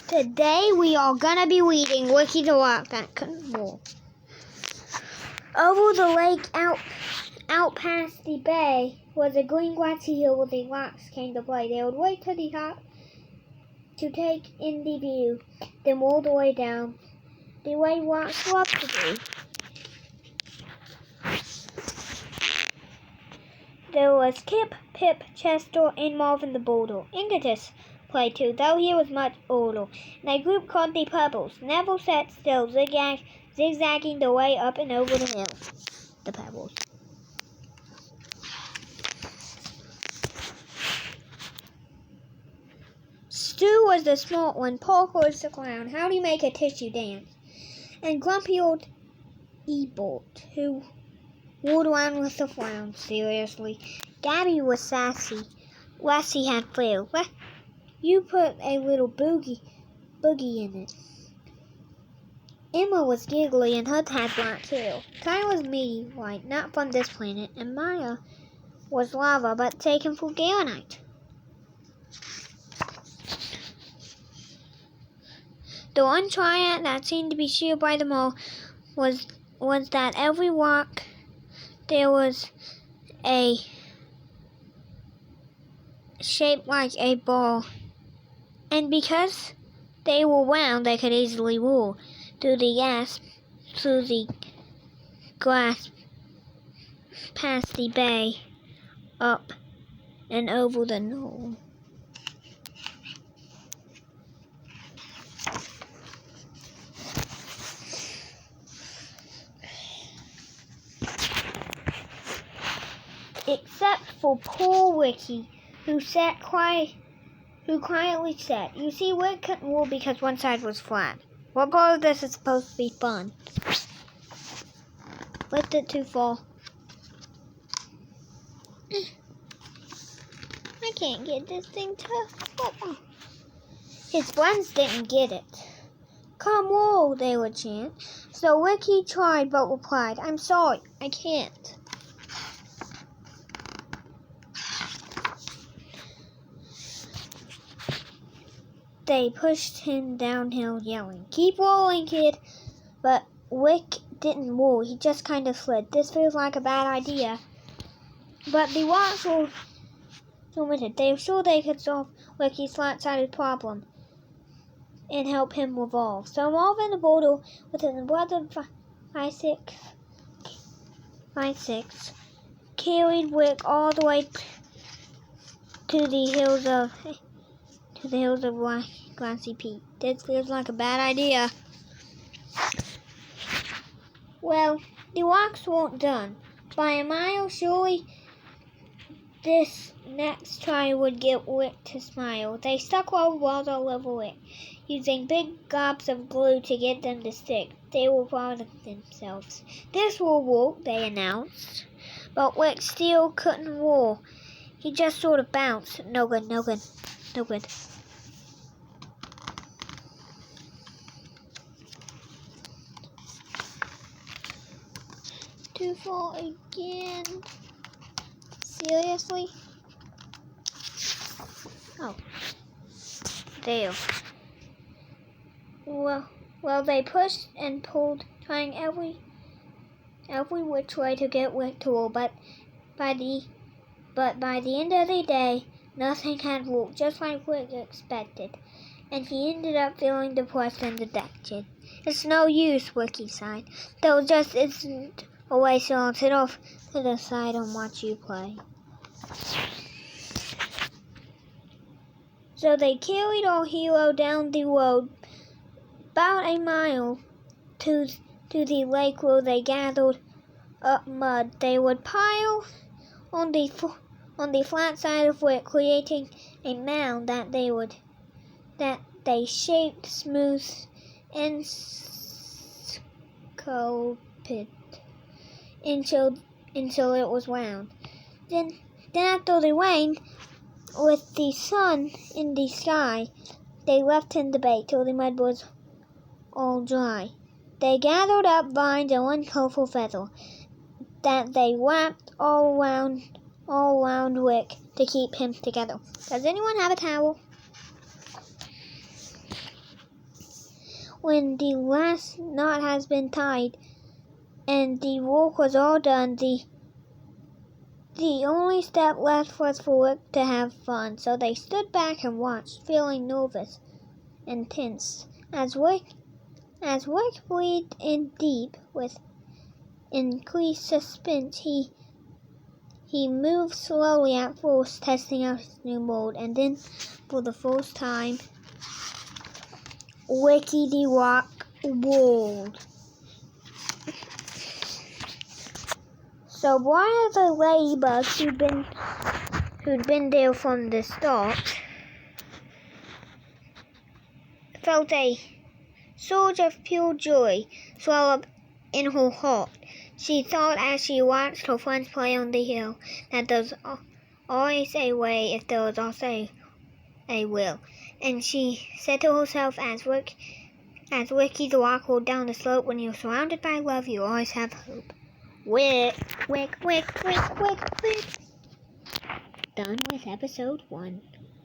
Today we are gonna be reading Wiki the Rock that couldn't walk. Over the lake out past the bay was a green grassy hill where the rocks came to play. They would wait to the top to take in the view, then roll the way down the way rocks love to do. There was Kip, Pip, Chester, and Marvin the Bulldog. Ingetus played too, though he was much older, and a group called the Pebbles never sat still, zigzagging their way up and over the hill. The Pebbles. Stu was the smart one, Parker was the clown. How do you make a tissue dance? And grumpy old Ebert, who rolled around with a frown. Seriously. Gabby was sassy. Lassie had flair. You put a little boogie in it. Emma was giggly and her had black hair. Kai was meaty white, not from this planet, and Maya was lava, but taken for Garanite. The one triad that seemed to be shared by them all was that every rock there was a shaped like a ball, and because they were round, they could easily roll through the glass, past the bay, up and over the knoll. Except for poor Wiki, who quietly said, "You see, Wick couldn't roll because one side was flat. What part of this is supposed to be fun? Lift it too far. I can't get this thing to fall." His friends didn't get it. "Come roll," they would chant. So Wiki tried but replied, "I'm sorry, I can't." They pushed him downhill yelling, "Keep rolling, kid." But Wick didn't roll, he just kind of slid. "This feels like a bad idea." But the rocks were tormented. They were sure they could solve Wicky's flat-sided problem and help him revolve. So Marvin the Bulldog, with his brother 5-6, carried Wick all the way to the hills of Grassy Peak. This feels like a bad idea. Well, the rocks weren't done. By a mile, surely this next try would get Wick to smile. They stuck rubber balls all over Wick, using big gobs of glue to get them to stick. They were proud of themselves. "This will work," they announced. But Wick still couldn't roll. He just sort of bounced. No good, no good, no good. Too far again. Seriously? Oh. There. Well, they pushed and pulled, trying every which way to get Wick to roll, but by the end of the day, nothing had worked, just like Wick expected, and he ended up feeling depressed and dejected. "It's no use," Wiki sighed. "There just isn't a way, so I'll sit off to the side and watch you play." So they carried our hero down the road about a mile to the lake where they gathered up mud. They would pile on the flat side of Wick, creating a mound that they shaped smooth and sculpted until it was round. Then after the rain, with the sun in the sky, they left in the bay till the mud was all dry. They gathered up vines and one colorful feather that they wrapped all around Wick to keep him together. Does anyone have a towel? when the last knot has been tied and the work was all done, the only step left was for Wick to have fun. So they stood back and watched, feeling nervous and tense. As Wick breathed in deep with increased suspense, he moved slowly at first, testing out his new mold, and then, for the first time, Wicky the Rock whirled. So one of the ladybugs who'd been there from the start felt a surge of pure joy swell up in her heart. She thought as she watched her friends play on the hill that there's always a way if there is also a will. And she said to herself as Wicky the Rock rolled down the slope, when you're surrounded by love, you always have hope. Wick. Done with episode 1.